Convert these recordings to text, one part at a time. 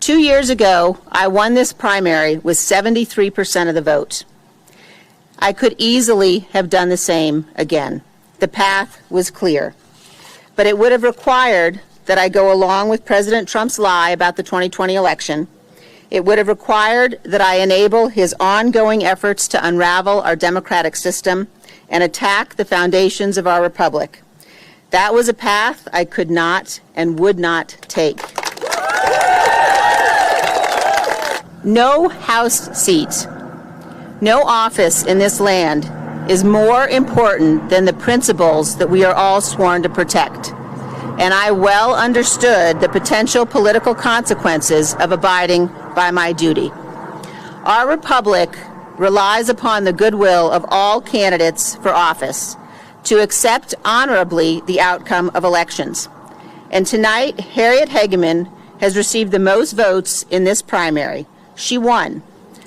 2 years ago, I won this primary with 73% of the vote. I could easily have done the same again. The path was clear. But it would have required that I go along with President Trump's lie about the 2020 election. It would have required that I enable his ongoing efforts to unravel our democratic system and attack the foundations of our republic. That was a path I could not and would not take. No House seat, no office in this land is more important than the principles that we are all sworn to protect. And I well understood the potential political consequences of abiding by my duty. Our republic relies upon the goodwill of all candidates for office to accept honorably the outcome of elections. And tonight, Harriet Hageman has received the most votes in this primary. She won.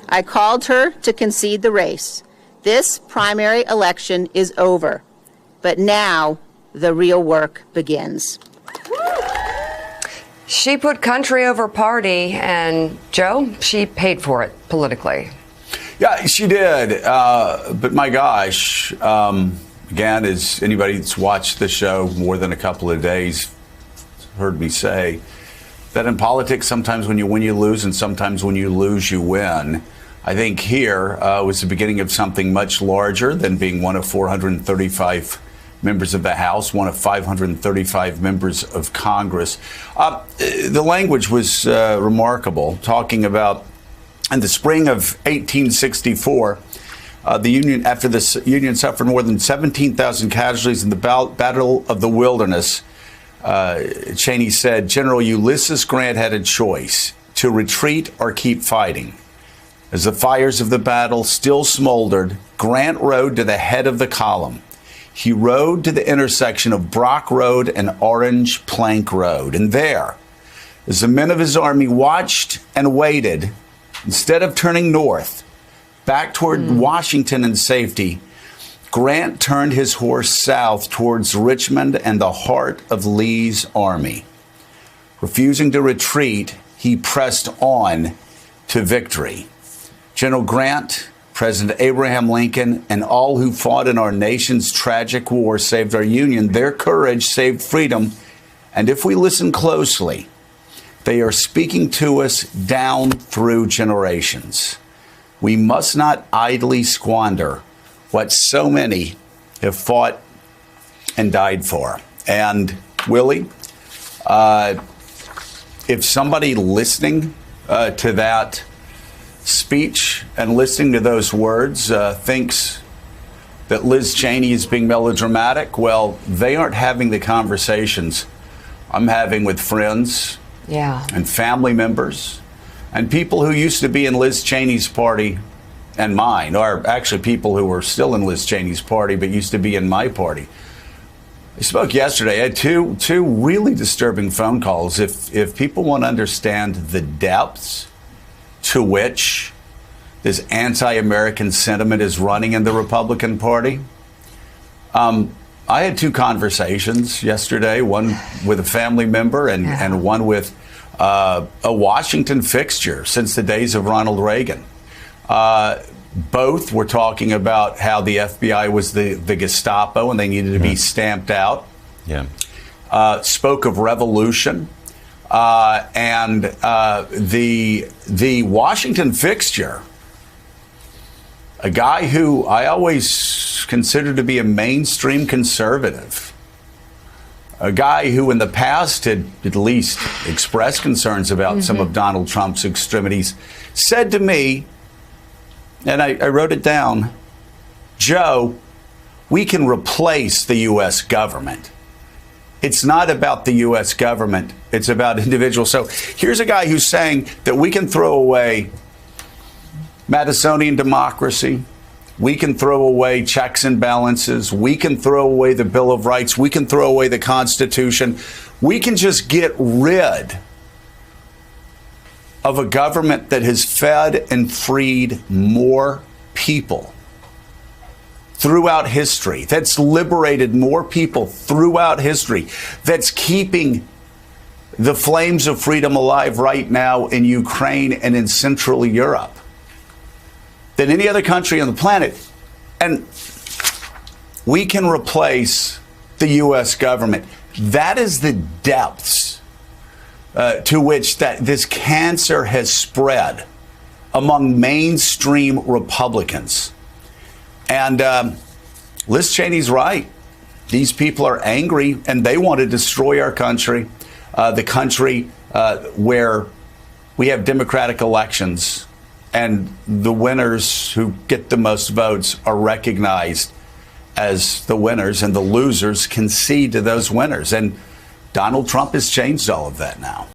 I called her to concede the race. This primary election is over, but now the real work begins. She put country over party, and Joe, she paid for it politically. Yeah, she did. But my gosh, again, as anybody that's watched the show more than a couple of days heard me say, that in politics, sometimes when you win, you lose, and sometimes when you lose, you win. I think here was the beginning of something much larger than being one of 435 members of the House, one of 535 members of Congress. The language was remarkable, talking about in the spring of 1864, the Union, after the Union suffered more than 17,000 casualties in the Battle of the Wilderness. Cheney said, General Ulysses Grant had a choice to retreat or keep fighting. As the fires of the battle still smoldered, Grant rode to the head of the column. He rode to the intersection of Brock Road and Orange Plank Road. And there, as the men of his army watched and waited, instead of turning north, back toward Washington in safety, Grant turned his horse south towards Richmond and the heart of Lee's army. Refusing to retreat, he pressed on to victory. General Grant, President Abraham Lincoln, and all who fought in our nation's tragic war saved our Union. Their courage saved freedom. And if we listen closely, they are speaking to us down through generations. We must not idly squander what so many have fought and died for. And Willie, if somebody listening to that speech and listening to those words thinks that Liz Cheney is being melodramatic, well, they aren't having the conversations I'm having with friends and family members and people who used to be in Liz Cheney's party and mine, or actually people who were still in Liz Cheney's party but used to be in my party. I spoke yesterday. I had two really disturbing phone calls. If people want to understand the depths to which this anti-American sentiment is running in the Republican Party. I had two conversations yesterday, one with a family member and one with a Washington fixture since the days of Ronald Reagan. Both were talking about how the FBI was the Gestapo and they needed to be stamped out. Spoke of revolution. And the Washington fixture, a guy who I always considered to be a mainstream conservative, a guy who in the past had at least expressed concerns about some of Donald Trump's extremities, said to me, and I wrote it down, Joe, we can replace the U.S. government. It's not about the U.S. government. It's about individuals. So here's a guy who's saying that we can throw away Madisonian democracy. We can throw away checks and balances. We can throw away the Bill of Rights. We can throw away the Constitution. We can just get rid of a government that has fed and freed more people throughout history, that's liberated more people throughout history, that's keeping the flames of freedom alive right now in Ukraine and in Central Europe than any other country on the planet. And we can replace the U.S. government. That is the depths to which this cancer has spread among mainstream Republicans. And Liz Cheney's right. These people are angry and they want to destroy our country, the country where we have democratic elections and the winners who get the most votes are recognized as the winners and the losers concede to those winners. And Donald Trump has changed all of that now.